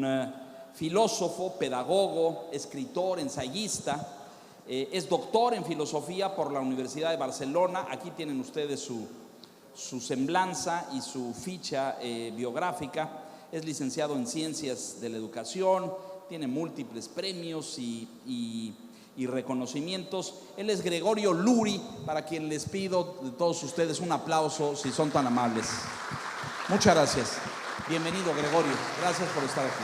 un filósofo, pedagogo, escritor, ensayista. Es doctor en filosofía por la Universidad de Barcelona. Aquí tienen ustedes su semblanza y su ficha biográfica. Es licenciado en Ciencias de la Educación, tiene múltiples premios y reconocimientos. Él es Gregorio Luri, para quien les pido de todos ustedes un aplauso, si son tan amables. Muchas gracias. Bienvenido, Gregorio. Gracias por estar aquí.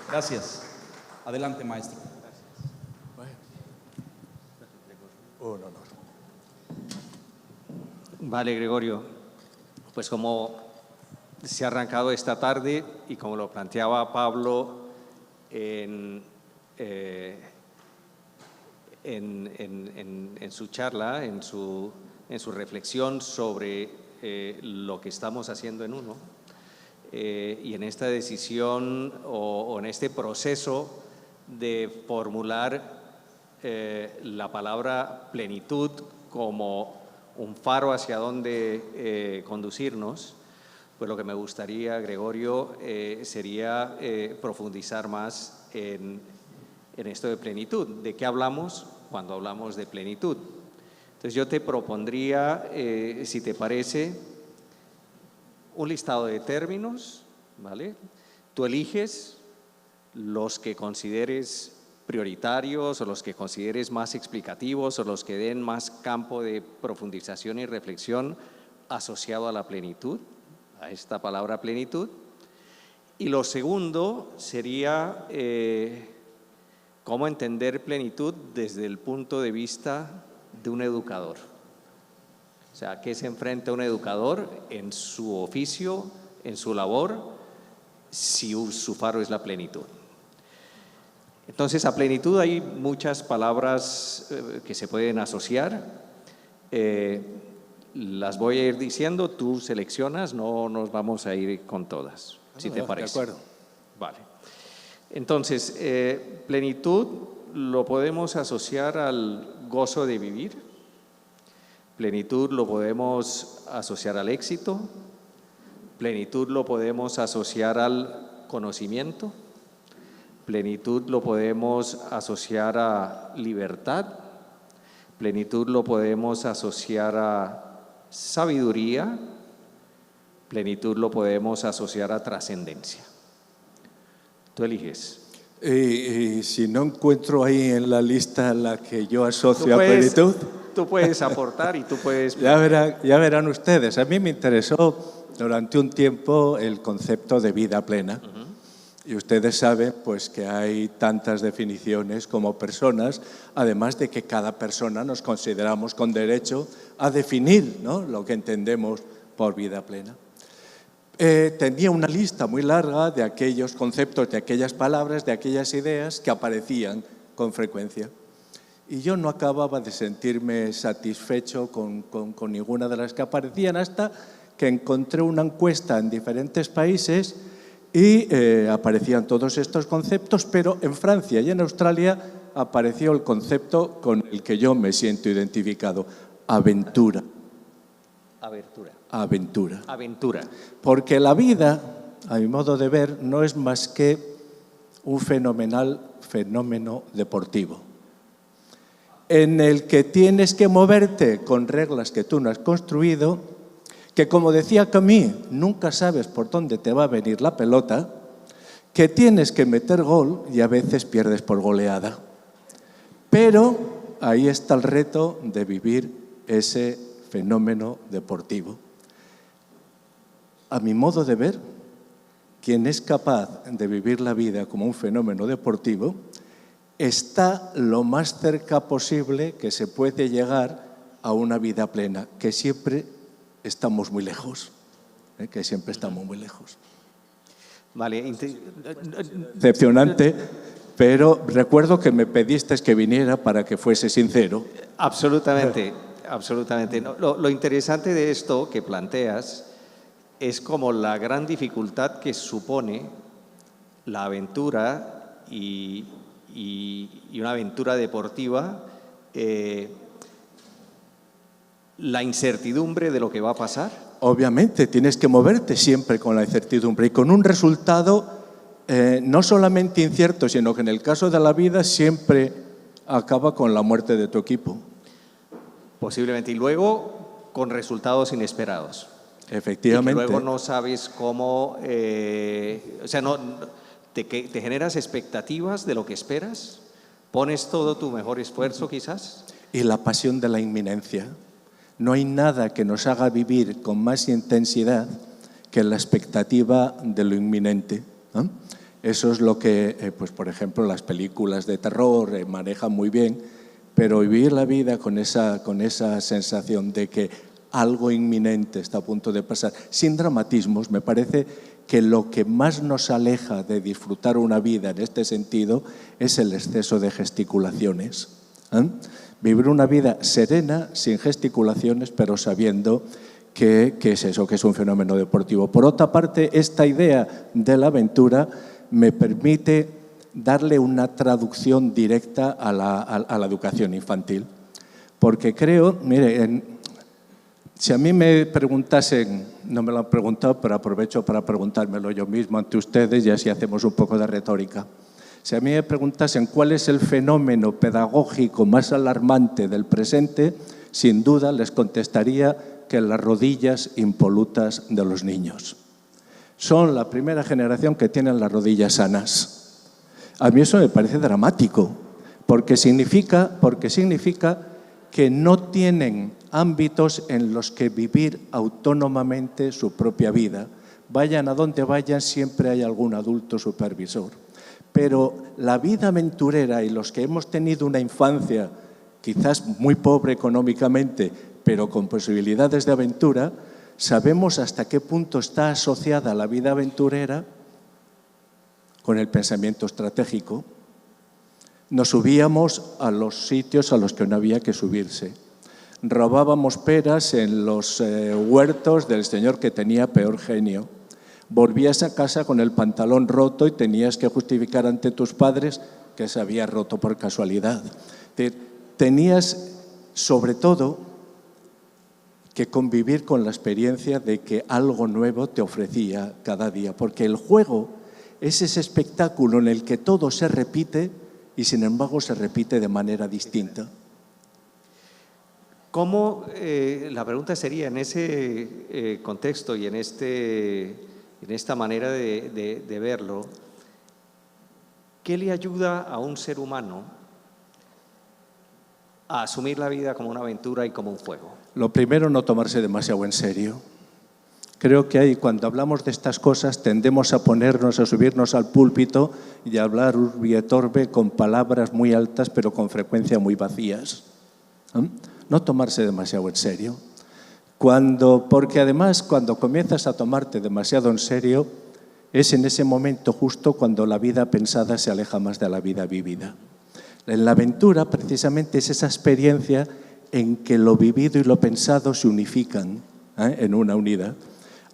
Gracias. Adelante, maestro. Un honor. Vale, Gregorio. Pues como se ha arrancado esta tarde y como lo planteaba Pablo en su charla, en su reflexión sobre lo que estamos haciendo en UNO, y en esta decisión o en este proceso de formular la palabra plenitud como un faro hacia dónde conducirnos, pues lo que me gustaría, Gregorio, sería profundizar más en esto de plenitud. ¿De qué hablamos cuando hablamos de plenitud? Entonces yo te propondría, si te parece, un listado de términos, ¿vale? Tú eliges los que consideres prioritarios o los que consideres más explicativos o los que den más campo de profundización y reflexión asociado a la plenitud, a esta palabra plenitud. Y lo segundo sería cómo entender plenitud desde el punto de vista de un educador. O sea, ¿qué se enfrenta un educador en su oficio, en su labor, si su faro es la plenitud? Entonces, a plenitud hay muchas palabras que se pueden asociar. Las voy a ir diciendo, tú seleccionas, no nos vamos a ir con todas, si te parece. De acuerdo. Vale. Entonces, plenitud lo podemos asociar al gozo de vivir. Plenitud lo podemos asociar al éxito. Plenitud lo podemos asociar al conocimiento. Plenitud lo podemos asociar a libertad. Plenitud lo podemos asociar a sabiduría. Plenitud lo podemos asociar a trascendencia. Tú eliges. Si no encuentro ahí en la lista la que yo asocio a plenitud… Tú puedes aportar y tú puedes… Ya verán ustedes. A mí me interesó durante un tiempo el concepto de vida plena. Y ustedes saben pues, que hay tantas definiciones como personas, además de que cada persona nos consideramos con derecho a definir, ¿no?, lo que entendemos por vida plena. Tenía una lista muy larga de aquellos conceptos, de aquellas palabras, de aquellas ideas que aparecían con frecuencia. Y yo no acababa de sentirme satisfecho con ninguna de las que aparecían hasta que encontré una encuesta en diferentes países y aparecían todos estos conceptos, pero en Francia y en Australia apareció el concepto con el que yo me siento identificado: aventura. Aventura. Aventura. Aventura. Porque la vida, a mi modo de ver, no es más que un fenomenal fenómeno deportivo, en el que tienes que moverte con reglas que tú no has construido, que, como decía Camus, nunca sabes por dónde te va a venir la pelota, que tienes que meter gol y a veces pierdes por goleada. Pero ahí está el reto de vivir ese fenómeno deportivo. A mi modo de ver, quien es capaz de vivir la vida como un fenómeno deportivo está lo más cerca posible que se puede llegar a una vida plena, que siempre estamos muy lejos, que siempre estamos muy lejos. Vale. Decepcionante, pero recuerdo que me pediste que viniera para que fuese sincero. Absolutamente, absolutamente. Lo interesante de esto que planteas es como la gran dificultad que supone la aventura y una aventura deportiva, la incertidumbre de lo que va a pasar. Obviamente, tienes que moverte siempre con la incertidumbre y con un resultado no solamente incierto, sino que en el caso de la vida siempre acaba con la muerte de tu equipo. Posiblemente. Y luego con resultados inesperados. Efectivamente. Y luego no sabes cómo, o sea, te generas expectativas de lo que esperas, pones todo tu mejor esfuerzo quizás. Y la pasión de la inminencia. No hay nada que nos haga vivir con más intensidad que la expectativa de lo inminente, ¿no? Eso es lo que, pues, por ejemplo, las películas de terror manejan muy bien, pero vivir la vida con esa sensación de que algo inminente está a punto de pasar, sin dramatismos, me parece que lo que más nos aleja de disfrutar una vida en este sentido es el exceso de gesticulaciones, ¿eh? Vivir una vida serena, sin gesticulaciones, pero sabiendo que es eso, que es un fenómeno deportivo. Por otra parte, esta idea de la aventura me permite darle una traducción directa a la educación infantil. Porque creo, mire, si a mí me preguntasen, no me lo han preguntado, pero aprovecho para preguntármelo yo mismo ante ustedes y así hacemos un poco de retórica. Si a mí me preguntasen cuál es el fenómeno pedagógico más alarmante del presente, sin duda les contestaría que las rodillas impolutas de los niños. Son la primera generación que tienen las rodillas sanas. A mí eso me parece dramático, porque significa que no tienen ámbitos en los que vivir autónomamente su propia vida. Vayan a donde vayan, siempre hay algún adulto supervisor. Pero la vida aventurera y los que hemos tenido una infancia quizás muy pobre económicamente, pero con posibilidades de aventura, sabemos hasta qué punto está asociada la vida aventurera con el pensamiento estratégico. Nos subíamos a los sitios a los que no había que subirse. Robábamos peras en los huertos del señor que tenía peor genio. Volvías a casa con el pantalón roto y tenías que justificar ante tus padres que se había roto por casualidad. Tenías, sobre todo, que convivir con la experiencia de que algo nuevo te ofrecía cada día, porque el juego es ese espectáculo en el que todo se repite y, sin embargo, se repite de manera distinta. ¿Cómo, la pregunta sería, en ese contexto y en esta manera de verlo, ¿qué le ayuda a un ser humano a asumir la vida como una aventura y como un juego? Lo primero, no tomarse demasiado en serio. Creo que cuando hablamos de estas cosas tendemos a subirnos al púlpito y a hablar urbi et orbi con palabras muy altas pero con frecuencia muy vacías. No tomarse demasiado en serio. Porque además cuando comienzas a tomarte demasiado en serio es en ese momento justo cuando la vida pensada se aleja más de la vida vivida. En la aventura precisamente es esa experiencia en que lo vivido y lo pensado se unifican en una unidad.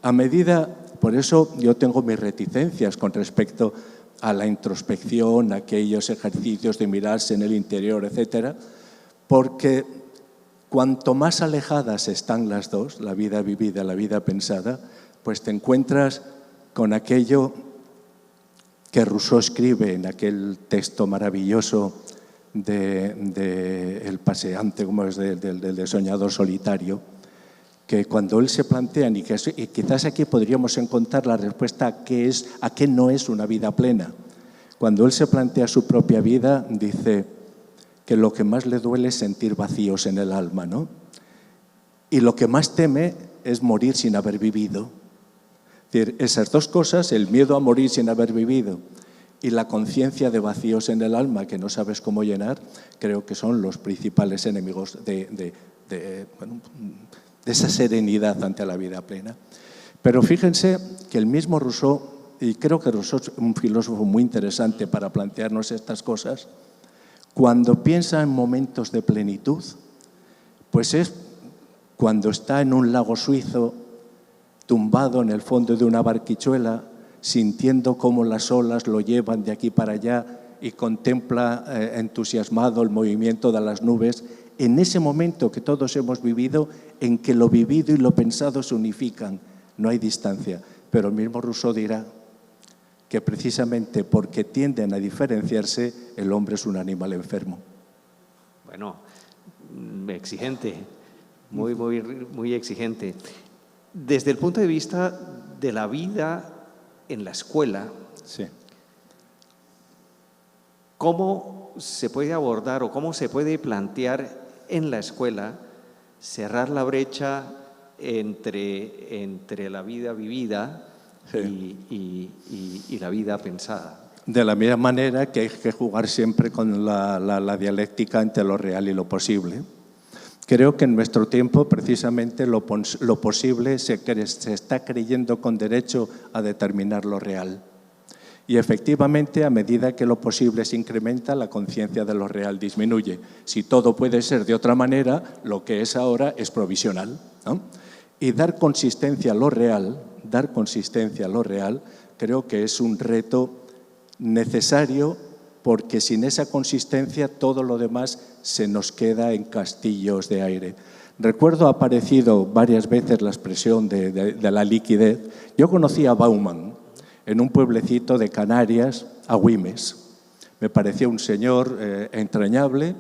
A medida, por eso yo tengo mis reticencias con respecto a la introspección, a aquellos ejercicios de mirarse en el interior, etcétera, porque cuanto más alejadas están las dos, la vida vivida, la vida pensada, pues te encuentras con aquello que Rousseau escribe en aquel texto maravilloso de El paseante, como es del soñador solitario, que cuando él se plantea, y quizás aquí podríamos encontrar la respuesta a qué no es una vida plena. Cuando él se plantea su propia vida, dice que lo que más le duele es sentir vacíos en el alma, ¿no? Y lo que más teme es morir sin haber vivido. Es decir, esas dos cosas, el miedo a morir sin haber vivido y la conciencia de vacíos en el alma que no sabes cómo llenar, creo que son los principales enemigos de esa serenidad ante la vida plena. Pero fíjense que el mismo Rousseau, y creo que Rousseau es un filósofo muy interesante para plantearnos estas cosas, cuando piensa en momentos de plenitud, pues es cuando está en un lago suizo, tumbado en el fondo de una barquichuela, sintiendo cómo las olas lo llevan de aquí para allá y contempla entusiasmado el movimiento de las nubes, en ese momento que todos hemos vivido, en que lo vivido y lo pensado se unifican, no hay distancia. Pero el mismo Rousseau dirá que precisamente porque tienden a diferenciarse, el hombre es un animal enfermo. Bueno, exigente, muy exigente. Desde el punto de vista de la vida en la escuela, Sí. ¿cómo se puede abordar o cómo se puede plantear en la escuela cerrar la brecha entre la vida vivida y la vida pensada? De la misma manera que hay que jugar siempre con la dialéctica entre lo real y lo posible. Creo que en nuestro tiempo precisamente lo posible se está creyendo con derecho a determinar lo real. Y efectivamente, a medida que lo posible se incrementa, la conciencia de lo real disminuye. Si todo puede ser de otra manera, lo que es ahora es provisional, ¿no? Y dar consistencia a lo real, creo que es un reto necesario, porque sin esa consistencia todo lo demás se nos queda en castillos de aire. Recuerdo, ha aparecido varias veces la expresión de la liquidez. Yo conocí a Bauman en un pueblecito de Canarias, Agüimes. Me parecía un señor entrañable,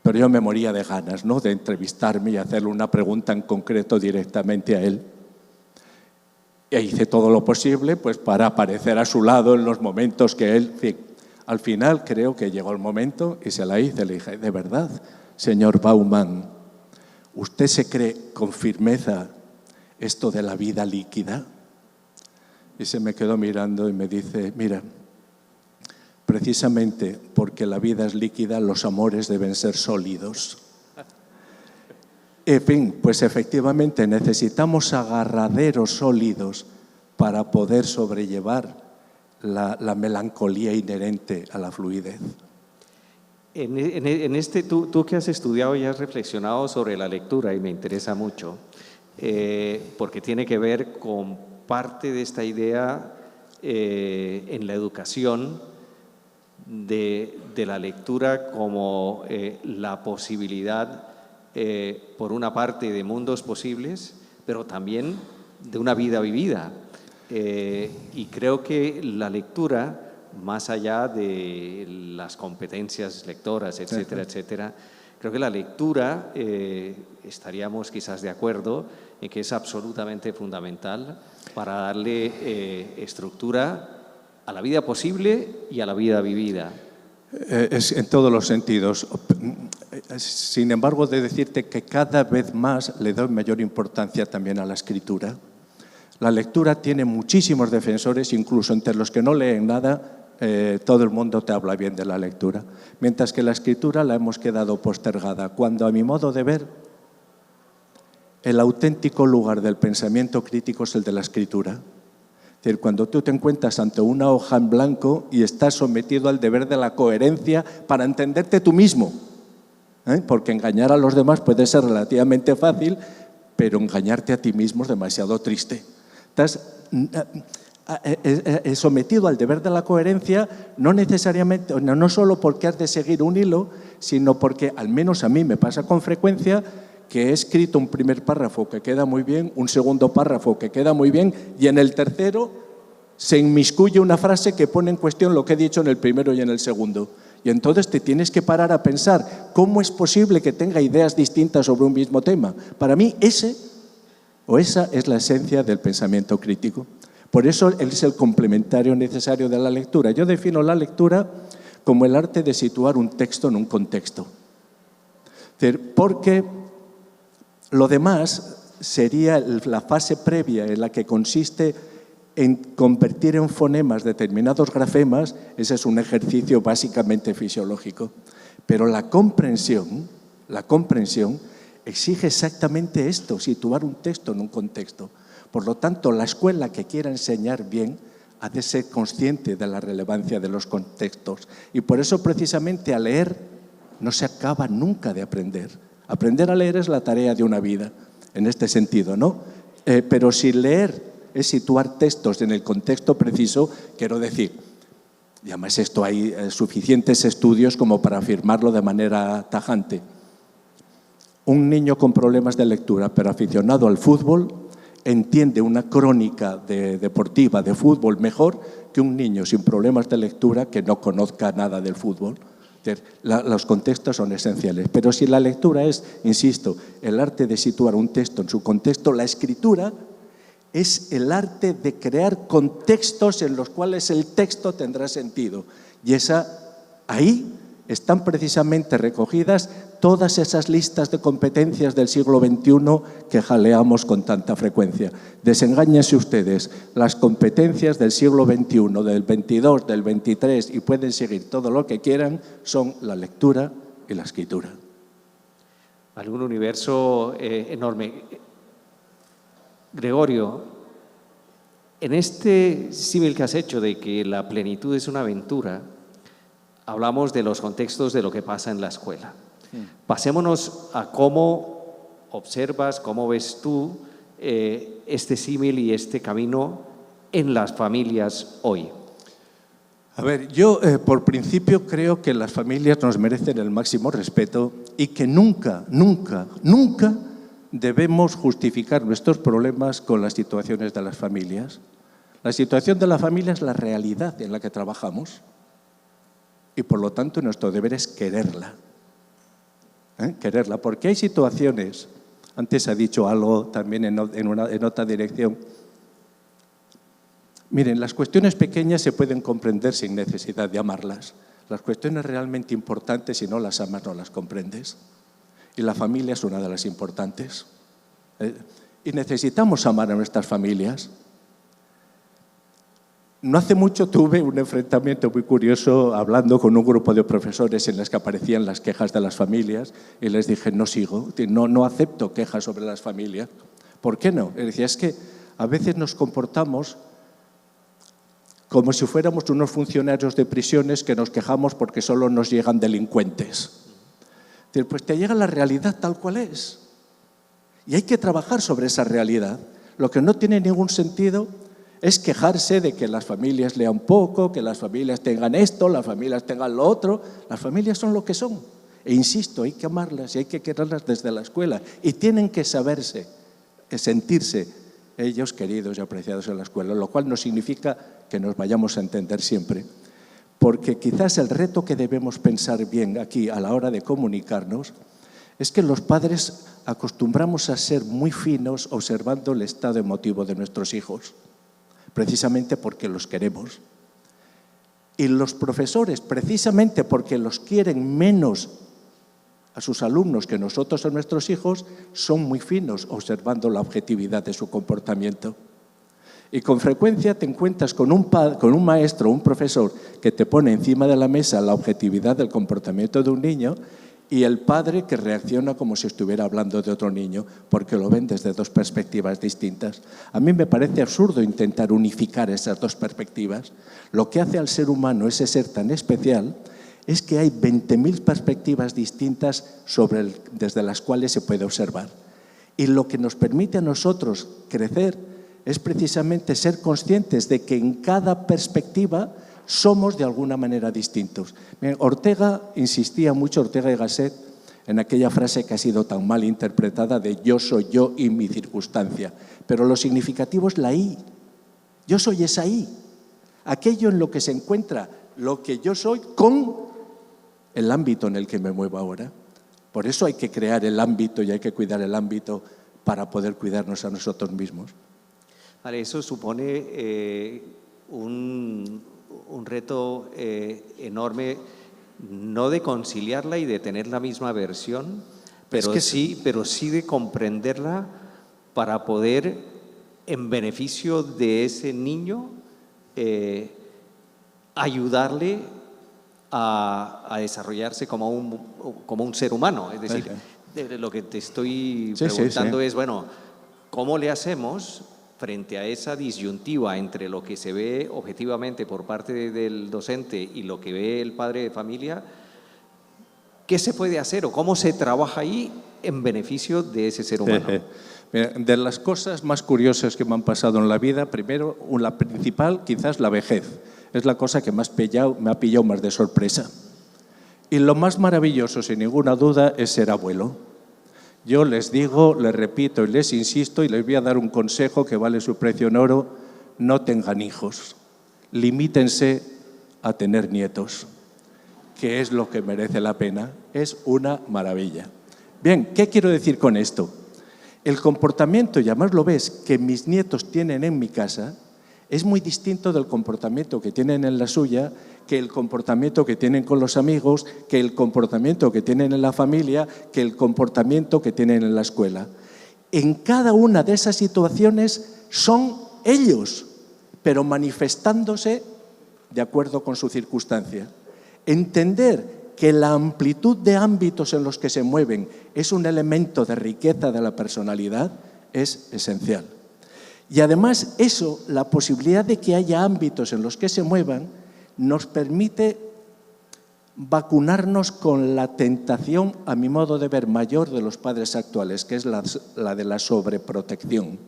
pero yo me moría de ganas, ¿no?, de entrevistarme y hacerle una pregunta en concreto directamente a él. E hice todo lo posible pues, para aparecer a su lado en los momentos que él... En fin, al final creo que llegó el momento y se la hice. Le dije, de verdad, señor Bauman, ¿usted se cree con firmeza esto de la vida líquida? Y se me quedó mirando y me dice, mira, precisamente porque la vida es líquida, los amores deben ser sólidos. En fin, pues efectivamente necesitamos agarraderos sólidos para poder sobrellevar la melancolía inherente a la fluidez. Tú que has estudiado y has reflexionado sobre la lectura, y me interesa mucho, porque tiene que ver con parte de esta idea en la educación de la lectura como la posibilidad, por una parte, de mundos posibles, pero también de una vida vivida. Y creo que la lectura, más allá de las competencias lectoras, etcétera, etcétera, creo que la lectura, estaríamos quizás de acuerdo en que es absolutamente fundamental para darle estructura a la vida posible y a la vida vivida. Es en todos los sentidos. Sin embargo, de decirte que cada vez más le doy mayor importancia también a la escritura. La lectura tiene muchísimos defensores, incluso entre los que no leen nada, todo el mundo te habla bien de la lectura. Mientras que la escritura la hemos quedado postergada, cuando a mi modo de ver, el auténtico lugar del pensamiento crítico es el de la escritura. Es decir, cuando tú te encuentras ante una hoja en blanco y estás sometido al deber de la coherencia para entenderte tú mismo, porque engañar a los demás puede ser relativamente fácil, pero engañarte a ti mismo es demasiado triste. Estás sometido al deber de la coherencia, no necesariamente, no solo porque has de seguir un hilo, sino porque, al menos a mí me pasa con frecuencia, que he escrito un primer párrafo que queda muy bien, un segundo párrafo que queda muy bien, y en el tercero se inmiscuye una frase que pone en cuestión lo que he dicho en el primero y en el segundo. Y entonces te tienes que parar a pensar, ¿cómo es posible que tenga ideas distintas sobre un mismo tema? Para mí esa es la esencia del pensamiento crítico. Por eso él es el complementario necesario de la lectura. Yo defino la lectura como el arte de situar un texto en un contexto. Es decir, porque lo demás sería la fase previa en la que consiste en convertir en fonemas determinados grafemas. Ese es un ejercicio básicamente fisiológico. Pero la comprensión exige exactamente esto, situar un texto en un contexto. Por lo tanto, la escuela que quiera enseñar bien ha de ser consciente de la relevancia de los contextos. Y por eso, precisamente, a leer no se acaba nunca de aprender. Aprender a leer es la tarea de una vida, en este sentido, ¿no? Pero si leer es situar textos en el contexto preciso, quiero decir, y además esto hay suficientes estudios como para afirmarlo de manera tajante. Un niño con problemas de lectura, pero aficionado al fútbol, entiende una crónica deportiva de fútbol mejor que un niño sin problemas de lectura que no conozca nada del fútbol. Los contextos son esenciales, pero si la lectura es, insisto, el arte de situar un texto en su contexto, la escritura es el arte de crear contextos en los cuales el texto tendrá sentido. Y ahí están precisamente recogidas todas esas listas de competencias del siglo XXI que jaleamos con tanta frecuencia. Desengáñense ustedes, las competencias del siglo XXI, del XXII, del XXIII, y pueden seguir todo lo que quieran, son la lectura y la escritura. Algún universo enorme. Gregorio, en este símil que has hecho de que la plenitud es una aventura, hablamos de los contextos de lo que pasa en la escuela. Pasémonos a cómo observas, cómo ves tú este símil y este camino en las familias hoy. A ver, yo por principio creo que las familias nos merecen el máximo respeto y que nunca, nunca, nunca debemos justificar nuestros problemas con las situaciones de las familias. La situación de la familia es la realidad en la que trabajamos y por lo tanto nuestro deber es quererla. Quererla, porque hay situaciones, antes ha dicho algo también en otra dirección. Miren, las cuestiones pequeñas se pueden comprender sin necesidad de amarlas. Las cuestiones realmente importantes, si no las amas, no las comprendes. Y la familia es una de las importantes. Y necesitamos amar a nuestras familias. No hace mucho tuve un enfrentamiento muy curioso hablando con un grupo de profesores en los que aparecían las quejas de las familias y les dije, no sigo, no acepto quejas sobre las familias. ¿Por qué no? Les decía, es que a veces nos comportamos como si fuéramos unos funcionarios de prisiones que nos quejamos porque solo nos llegan delincuentes. Pues te llega la realidad tal cual es. Y hay que trabajar sobre esa realidad. Lo que no tiene ningún sentido es quejarse de que las familias lean poco, que las familias tengan esto, las familias tengan lo otro. Las familias son lo que son. E insisto, hay que amarlas y hay que quererlas desde la escuela. Y tienen que saberse, sentirse ellos queridos y apreciados en la escuela, lo cual no significa que nos vayamos a entender siempre. Porque quizás el reto que debemos pensar bien aquí a la hora de comunicarnos es que los padres acostumbramos a ser muy finos observando el estado emotivo de nuestros hijos, precisamente porque los queremos. Y los profesores, precisamente porque los quieren menos a sus alumnos que nosotros a nuestros hijos, son muy finos observando la objetividad de su comportamiento. Y con frecuencia te encuentras con un maestro, un profesor, que te pone encima de la mesa la objetividad del comportamiento de un niño y el padre que reacciona como si estuviera hablando de otro niño, porque lo ven desde dos perspectivas distintas. A mí me parece absurdo intentar unificar esas dos perspectivas. Lo que hace al ser humano ese ser tan especial es que hay 20.000 perspectivas distintas desde las cuales se puede observar. Y lo que nos permite a nosotros crecer es precisamente ser conscientes de que en cada perspectiva somos de alguna manera distintos. Ortega insistía mucho, Ortega y Gasset, en aquella frase que ha sido tan mal interpretada de yo soy yo y mi circunstancia. Pero lo significativo es la I. Yo soy esa I. Aquello en lo que se encuentra lo que yo soy con el ámbito en el que me muevo ahora. Por eso hay que crear el ámbito y hay que cuidar el ámbito para poder cuidarnos a nosotros mismos. Vale, eso supone un reto enorme, no de conciliarla y de tener la misma versión, pero sí de comprenderla para poder, en beneficio de ese niño, ayudarle a desarrollarse como un ser humano. Es decir, lo que te estoy preguntando es, bueno, ¿cómo le hacemos frente a esa disyuntiva entre lo que se ve objetivamente por parte del docente y lo que ve el padre de familia? ¿Qué se puede hacer o cómo se trabaja ahí en beneficio de ese ser humano? De las cosas más curiosas que me han pasado en la vida, primero, la principal, quizás la vejez. Es la cosa que me ha pillado más de sorpresa. Y lo más maravilloso, sin ninguna duda, es ser abuelo. Yo les digo, les repito y les insisto y les voy a dar un consejo que vale su precio en oro: no tengan hijos, limítense a tener nietos, que es lo que merece la pena, es una maravilla. Bien, ¿qué quiero decir con esto? El comportamiento, y además lo ves, que mis nietos tienen en mi casa es muy distinto del comportamiento que tienen en la suya, que el comportamiento que tienen con los amigos, que el comportamiento que tienen en la familia, que el comportamiento que tienen en la escuela. En cada una de esas situaciones son ellos, pero manifestándose de acuerdo con su circunstancia. Entender que la amplitud de ámbitos en los que se mueven es un elemento de riqueza de la personalidad es esencial. Y además eso, la posibilidad de que haya ámbitos en los que se muevan, nos permite vacunarnos con la tentación, a mi modo de ver, mayor de los padres actuales, que es la de la sobreprotección.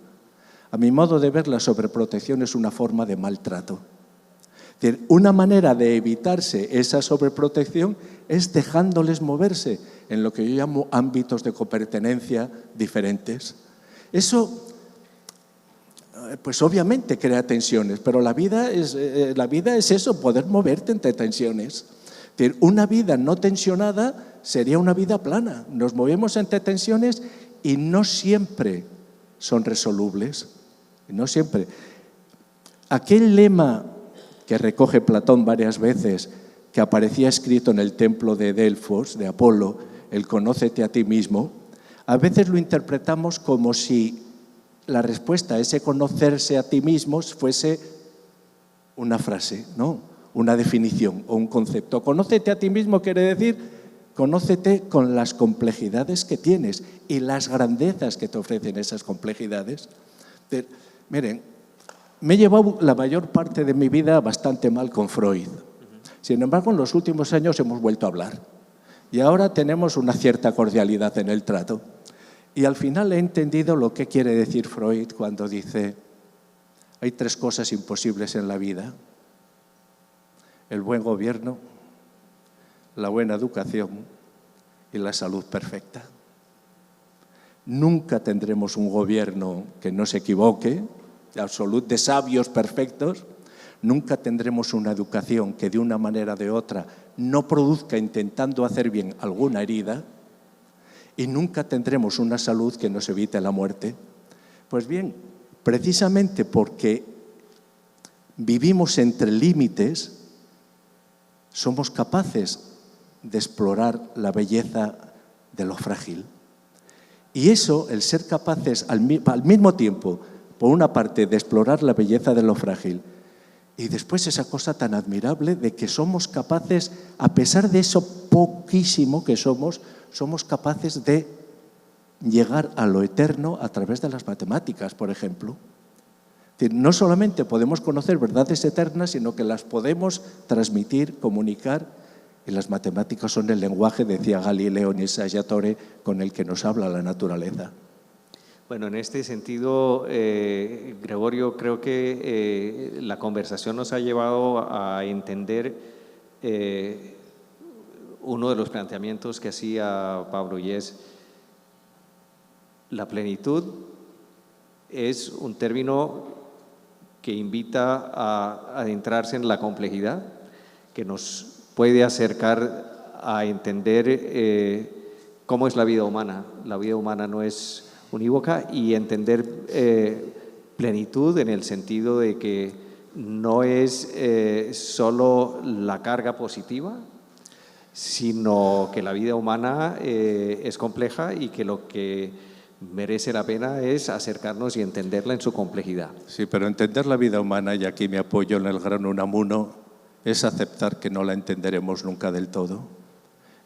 A mi modo de ver, la sobreprotección es una forma de maltrato. Es decir, una manera de evitarse esa sobreprotección es dejándoles moverse en lo que yo llamo ámbitos de copertenencia diferentes. Eso, pues obviamente crea tensiones, pero la vida es eso, poder moverte entre tensiones. Es decir, una vida no tensionada sería una vida plana. Nos movemos entre tensiones y no siempre son resolubles. No siempre. Aquel lema que recoge Platón varias veces, que aparecía escrito en el templo de Delfos, de Apolo, el conócete a ti mismo, a veces lo interpretamos como si la respuesta a ese conocerse a ti mismo fuese una frase, ¿no? Una definición o un concepto. Conócete a ti mismo quiere decir, conócete con las complejidades que tienes y las grandezas que te ofrecen esas complejidades. Miren, me he llevado la mayor parte de mi vida bastante mal con Freud. Sin embargo, en los últimos años hemos vuelto a hablar y ahora tenemos una cierta cordialidad en el trato. Y al final he entendido lo que quiere decir Freud cuando dice: hay 3 cosas imposibles en la vida: el buen gobierno, la buena educación y la salud perfecta. Nunca tendremos un gobierno que no se equivoque, de sabios perfectos. Nunca tendremos una educación que de una manera o de otra no produzca, intentando hacer bien, alguna herida. Y nunca tendremos una salud que nos evite la muerte. Pues bien, precisamente porque vivimos entre límites, somos capaces de explorar la belleza de lo frágil. Y eso, el ser capaces al mismo tiempo, por una parte, de explorar la belleza de lo frágil, y después esa cosa tan admirable de que somos capaces, a pesar de eso poquísimo que somos capaces de llegar a lo eterno a través de las matemáticas, por ejemplo. Es decir, no solamente podemos conocer verdades eternas, sino que las podemos transmitir, comunicar, y las matemáticas son el lenguaje, decía Galileo en el Saggiatore, con el que nos habla la naturaleza. Bueno, en este sentido, Gregorio, creo que la conversación nos ha llevado a entender uno de los planteamientos que hacía Pablo, y es: la plenitud es un término que invita a adentrarse en la complejidad, que nos puede acercar a entender cómo es la vida humana. La vida humana no es unívoca, y entender plenitud en el sentido de que no es solo la carga positiva, sino que la vida humana es compleja y que lo que merece la pena es acercarnos y entenderla en su complejidad. Sí, pero entender la vida humana, y aquí me apoyo en el gran Unamuno, es aceptar que no la entenderemos nunca del todo.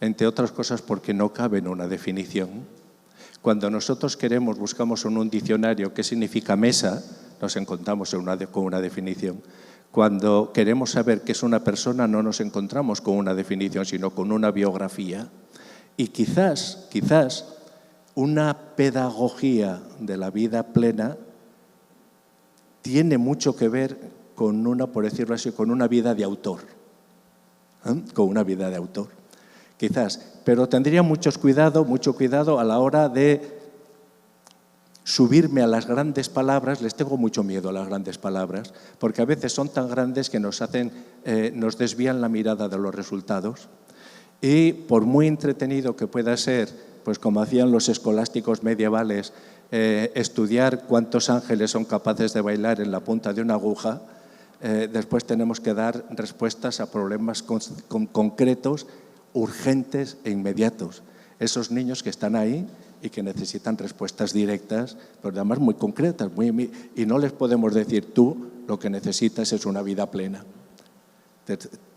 Entre otras cosas porque no cabe en una definición. Cuando nosotros buscamos en un diccionario qué significa mesa, nos encontramos con una definición. Cuando queremos saber qué es una persona, no nos encontramos con una definición, sino con una biografía. Y quizás una pedagogía de la vida plena tiene mucho que ver con una, por decirlo así, con una vida de autor. Con una vida de autor. quizás, pero tendría mucho cuidado a la hora de subirme a las grandes palabras. Les tengo mucho miedo a las grandes palabras, porque a veces son tan grandes que nos desvían la mirada de los resultados. Y por muy entretenido que pueda ser, pues como hacían los escolásticos medievales, estudiar cuántos ángeles son capaces de bailar en la punta de una aguja, después tenemos que dar respuestas a problemas concretos, urgentes e inmediatos. Esos niños que están ahí y que necesitan respuestas directas, pero además muy concretas, y no les podemos decir, tú lo que necesitas es una vida plena.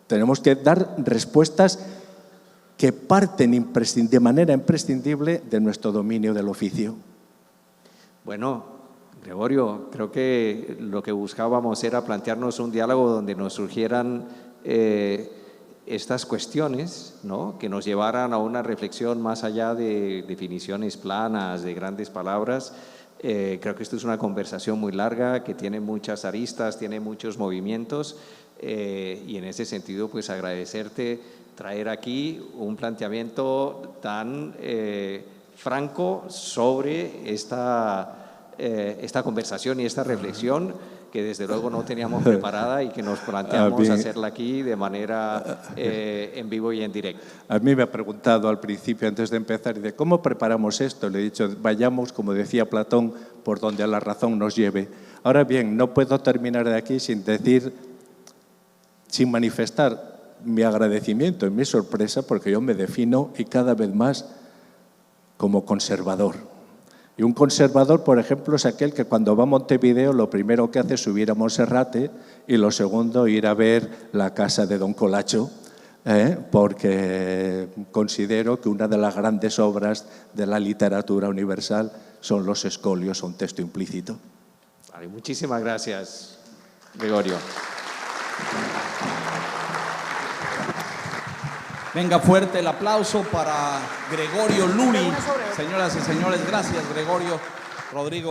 Tenemos que dar respuestas que parten de manera imprescindible de nuestro dominio del oficio. Bueno, Gregorio, creo que lo que buscábamos era plantearnos un diálogo donde nos surgieran estas cuestiones, ¿no?, que nos llevaran a una reflexión más allá de definiciones planas, de grandes palabras. Creo que esto es una conversación muy larga, que tiene muchas aristas, tiene muchos movimientos, y en ese sentido, pues agradecerte traer aquí un planteamiento tan franco sobre esta conversación y esta reflexión que desde luego no teníamos preparada y que nos planteamos hacerla aquí de manera en vivo y en directo. A mí me ha preguntado al principio, antes de empezar, de ¿cómo preparamos esto? Le he dicho, vayamos, como decía Platón, por donde la razón nos lleve. Ahora bien, no puedo terminar de aquí sin manifestar mi agradecimiento y mi sorpresa, porque yo me defino y cada vez más como conservador. Y un conservador, por ejemplo, es aquel que cuando va a Montevideo lo primero que hace es subir a Monserrate y lo segundo ir a ver la casa de Don Colacho, porque considero que una de las grandes obras de la literatura universal son los escolios, un texto implícito. Vale, muchísimas gracias, Gregorio. Venga, fuerte el aplauso para Gregorio Luri. Señoras y señores, gracias, Gregorio. Rodrigo.